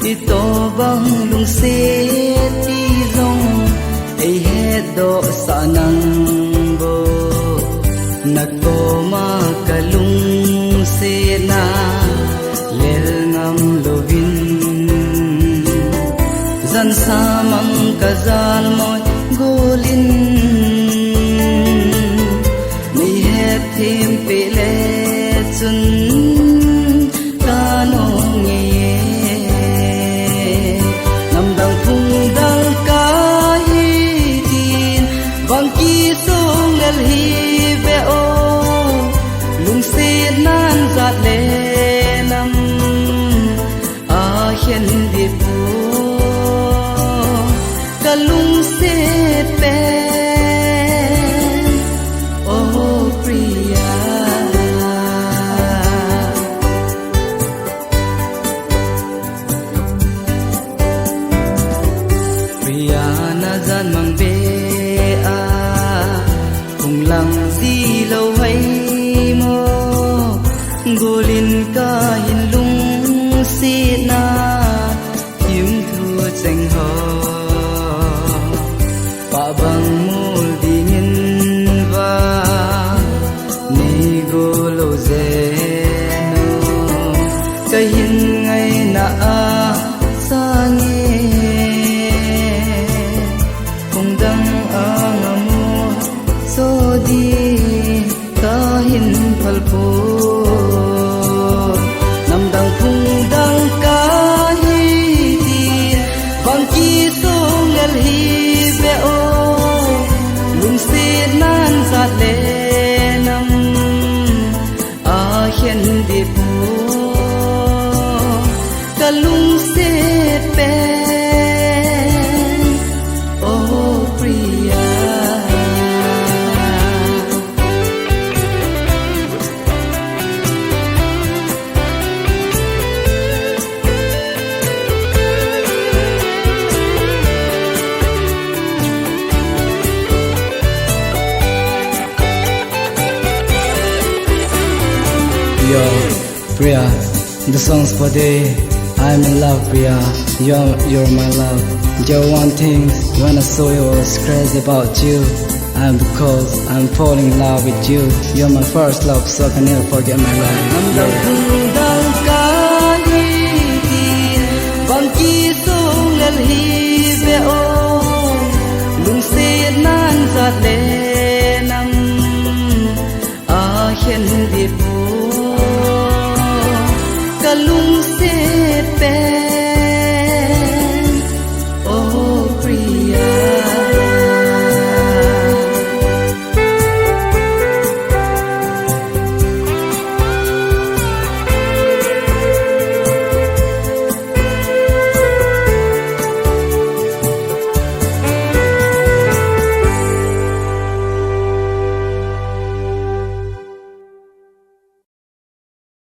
ito bang lungset ilong ay hedo sa nangbo nagko makalungset na lel ngam lovin zan samang kazal moy golin ni het thêm pele chun Lungset pe oh Priya Priya na zan mang be a kung lang di lâu hay mo golin ka hin lungset na kim thua chanh ho bang mul dingin va ni golo zeno kahin ngai na a sange kung dang angamu so di kahin palpo namdang kung dang kahi di bangki song elhi beo nan zat le nam a hian di pu ka lungset pe oh Priya Yo, Priya, the song's for day. I'm in love, Priya. You're my love. Just one thing, when I saw you, I was crazy about you. And because I'm falling in love with you. You're my first love, so I can never forget my life. Lungset pe